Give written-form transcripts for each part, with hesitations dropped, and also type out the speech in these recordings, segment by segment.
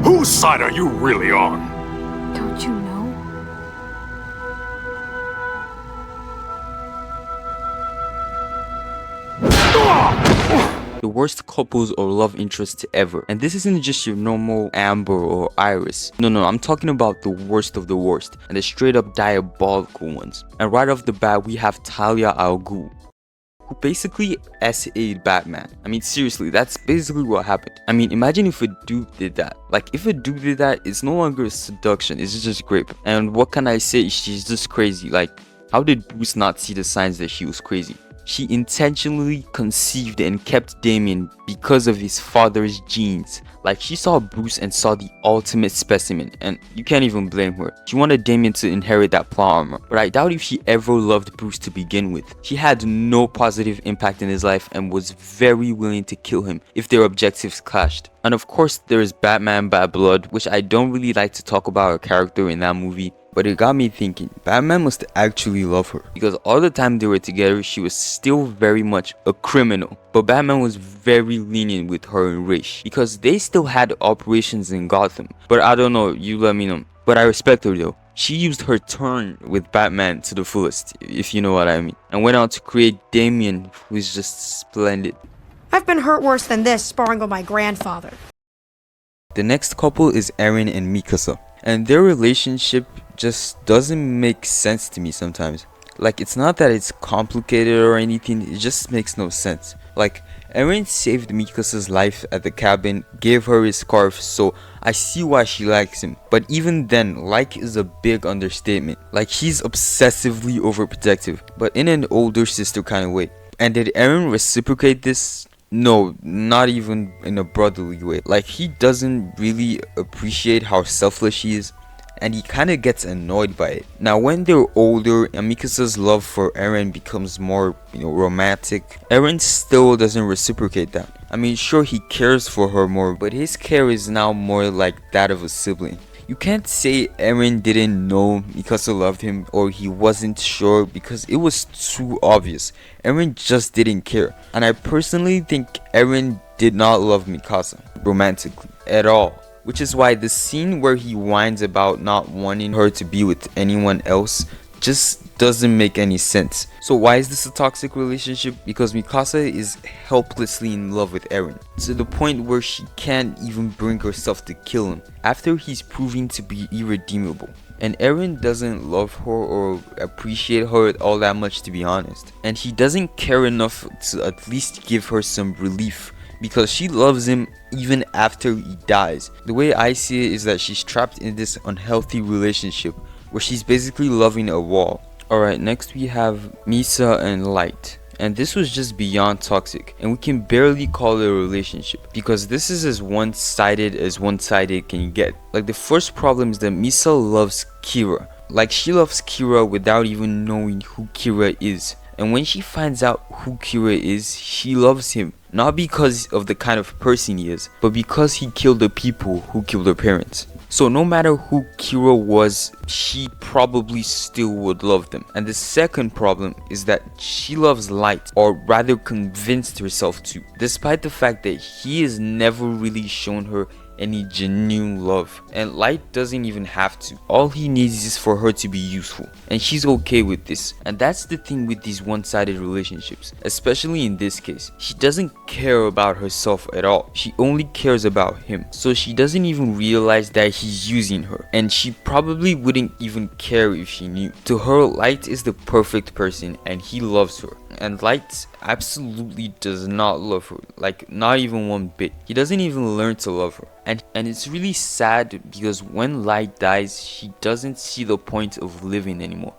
Whose side are you really on? Don't you know? The worst couples or love interests ever. And this isn't just your normal Amber or Iris. No, I'm talking about the worst of the worst and the straight up diabolical ones. And right off the bat, we have Talia al Ghul, who basically SA'd Batman. I mean, seriously, that's basically what happened. I mean, imagine if a dude did that. Like, if a dude did that, it's no longer a seduction, it's just rape. And what can I say? She's just crazy. Like, how did Bruce not see the signs that she was crazy? She intentionally conceived and kept Damien because of his father's genes. Like, she saw Bruce and saw the ultimate specimen, and you can't even blame her. She wanted Damien to inherit that plot armor, but I doubt if she ever loved Bruce to begin with. She had no positive impact in his life and was very willing to kill him if their objectives clashed. And of course, there is Batman Bad Blood, which I don't really like to talk about her character in that movie. But it got me thinking, Batman must actually love her, because all the time they were together, she was still very much a criminal. But Batman was very lenient with her and Raish, because they still had operations in Gotham. But I don't know, you let me know. But I respect her though. She used her turn with Batman to the fullest, if you know what I mean, and went on to create Damien, who is just splendid. I've been hurt worse than this sparring with my grandfather. The next couple is Eren and Mikasa, and their relationship just doesn't make sense to me sometimes. Like, it's not that it's complicated or anything, it just makes no sense. Like, Eren saved Mikasa's life at the cabin, gave her his scarf, so I see why she likes him. But even then, like is a big understatement. Like, she's obsessively overprotective, but in an older sister kind of way. And did Eren reciprocate this? No, not even in a brotherly way. Like, he doesn't really appreciate how selfless she is, and he kind of gets annoyed by it. Now, when they're older and Mikasa's love for Eren becomes more, romantic, Eren still doesn't reciprocate that. I mean, sure, he cares for her more, but his care is now more like that of a sibling. You can't say Eren didn't know Mikasa loved him or he wasn't sure, because it was too obvious. Eren just didn't care. And I personally think Eren did not love Mikasa romantically at all. Which is why the scene where he whines about not wanting her to be with anyone else just doesn't make any sense. So why is this a toxic relationship? Because Mikasa is helplessly in love with Eren, to the point where she can't even bring herself to kill him after he's proving to be irredeemable. And Eren doesn't love her or appreciate her all that much, to be honest. And he doesn't care enough to at least give her some relief, because she loves him even after he dies. The way I see it is that she's trapped in this unhealthy relationship where she's basically loving a wall. Alright, next we have Misa and Light. And this was just beyond toxic, and we can barely call it a relationship, because this is as one-sided can get. Like, the first problem is that Misa loves Kira. Like, she loves Kira without even knowing who Kira is. And when she finds out who Kira is, she loves him. Not because of the kind of person he is, but because he killed the people who killed her parents. So no matter who Kira was, she probably still would love them. And the second problem is that she loves Light, or rather convinced herself to, despite the fact that he has never really shown her any genuine love, and Light doesn't even have to. All he needs is for her to be useful, and she's okay with this. And that's the thing with these one-sided relationships, especially in this case. She doesn't care about herself at all, she only cares about him. So she doesn't even realize that he's using her, and she probably wouldn't even care if she knew. To her, Light is the perfect person and he loves her, and Light absolutely does not love her, like not even one bit. He doesn't even learn to love her. And it's really sad, because when Light dies, she doesn't see the point of living anymore,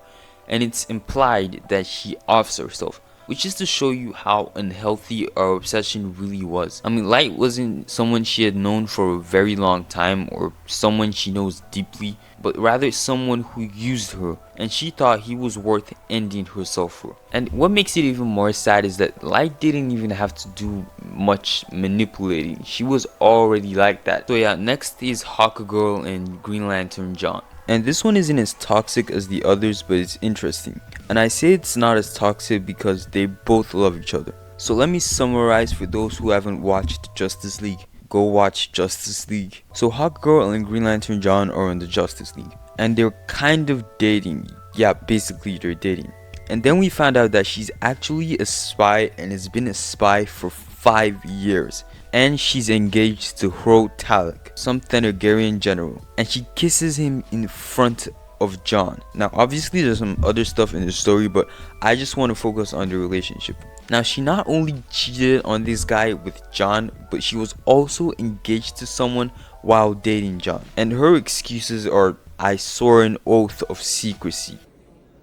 and it's implied that she offs herself, which is to show you how unhealthy our obsession really was. I mean, Light wasn't someone she had known for a very long time or someone she knows deeply, but rather someone who used her, and she thought he was worth ending herself for. And what makes it even more sad is that Light didn't even have to do much manipulating. She was already like that. So yeah, next is Hawkgirl and Green Lantern John. And this one isn't as toxic as the others, but it's interesting. And I say it's not as toxic because they both love each other. So let me summarize for those who haven't watched Justice League. go watch Justice League. So Hawkgirl and Green Lantern John are in the Justice League, and they're kind of dating. Yeah, basically they're dating. And then we found out that she's actually a spy and has been a spy for 5 years. And she's engaged to Talia, some Thanagarian general. And she kisses him in front of John. Now obviously there's some other stuff in the story, but I just want to focus on the relationship. Now she not only cheated on this guy with John, but she was also engaged to someone while dating John. And her excuses are, I swore an oath of secrecy.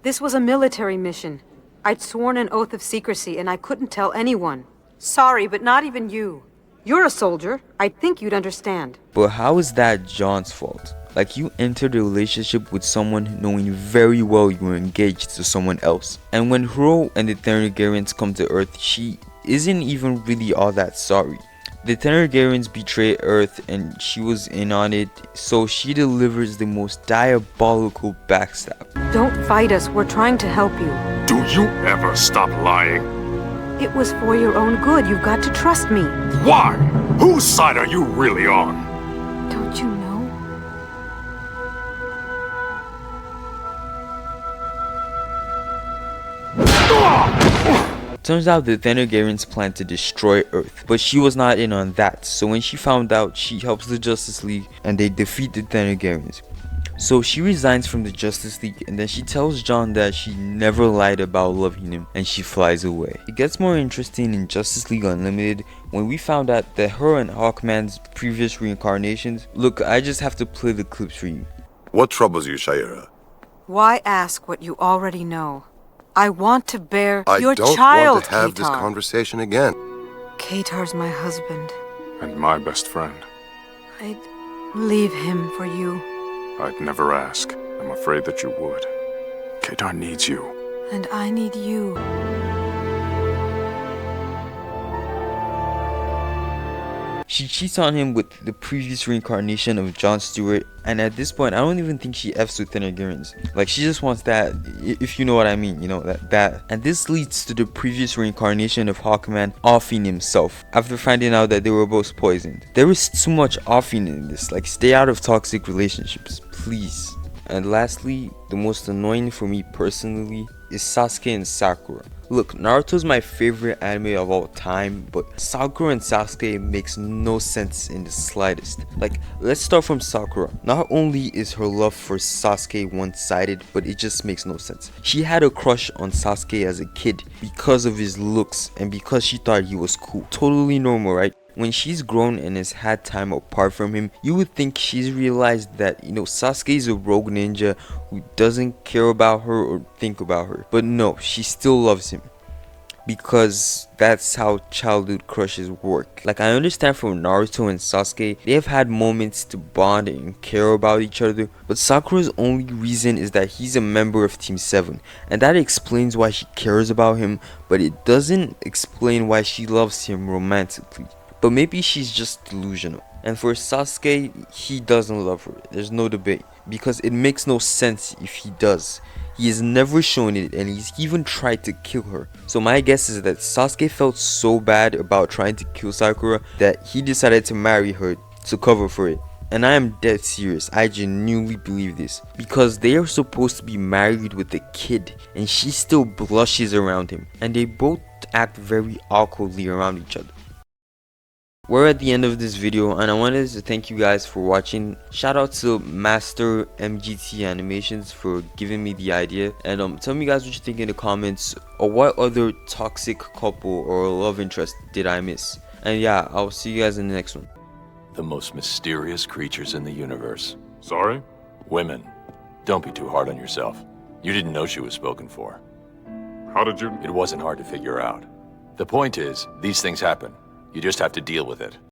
This was a military mission. I'd sworn an oath of secrecy and I couldn't tell anyone. Sorry, but not even you. You're a soldier. I'd think you'd understand. But how is that John's fault? Like, you entered a relationship with someone knowing very well you were engaged to someone else. And when Hro and the Thanagarians come to Earth, she isn't even really all that sorry. The Thanagarians betray Earth and she was in on it, so she delivers the most diabolical backstab. Don't fight us. We're trying to help you. Do you ever stop lying? It was for your own good. You've got to trust me. Why? Whose side are you really on? Don't you know? Turns out the Thanagarians planned to destroy Earth, but she was not in on that, so when she found out, she helps the Justice League and they defeat the Thanagarians. So she resigns from the Justice League and then she tells John that she never lied about loving him and she flies away. It gets more interesting in Justice League Unlimited when we found out that her and Hawkman's previous reincarnations. Look, I just have to play the clips for you. What troubles you, Shaira? Why ask what you already know? I want to bear I your don't child, want to have this Katar. conversation again. Katar's my husband. And my best friend. I'd leave him for you. I'd never ask. I'm afraid that you would. Kedar needs you. And I need you. She cheats on him with the previous reincarnation of Jon Stewart, and at this point I don't even think she F's with Thanagarians. Like, she just wants that, if you know what I mean, you know, that. And this leads to the previous reincarnation of Hawkman offing himself after finding out that they were both poisoned. There is too much offing in this. Like, stay out of toxic relationships, please. And lastly, the most annoying for me personally is Sasuke and Sakura. Look, Naruto's my favorite anime of all time, but Sakura and Sasuke makes no sense in the slightest. Like, let's start from Sakura. Not only is her love for Sasuke one-sided, but it just makes no sense. She had a crush on Sasuke as a kid because of his looks and because she thought he was cool. Totally normal, right? When she's grown and has had time apart from him, you would think she's realized that, you know, Sasuke is a rogue ninja who doesn't care about her or think about her. But no, she still loves him. Because that's how childhood crushes work. Like, I understand from Naruto and Sasuke, they have had moments to bond and care about each other. But Sakura's only reason is that he's a member of Team 7. And that explains why she cares about him, but it doesn't explain why she loves him romantically. But maybe she's just delusional. And for Sasuke, he doesn't love her. There's no debate. Because it makes no sense if he does. He has never shown it and he's even tried to kill her. So my guess is that Sasuke felt so bad about trying to kill Sakura that he decided to marry her to cover for it. And I am dead serious. I genuinely believe this. Because they are supposed to be married with a kid and she still blushes around him. And they both act very awkwardly around each other. We're at the end of this video and I wanted to thank you guys for watching. Shout out to Master MGT Animations for giving me the idea, and tell me guys what you think in the comments, or what other toxic couple or love interest did I miss. And yeah, I'll see you guys in the next one. The most mysterious creatures in the universe. Sorry? Women. Don't be too hard on yourself. You didn't know she was spoken for. How did you... It wasn't hard to figure out. The point is, these things happen. You just have to deal with it.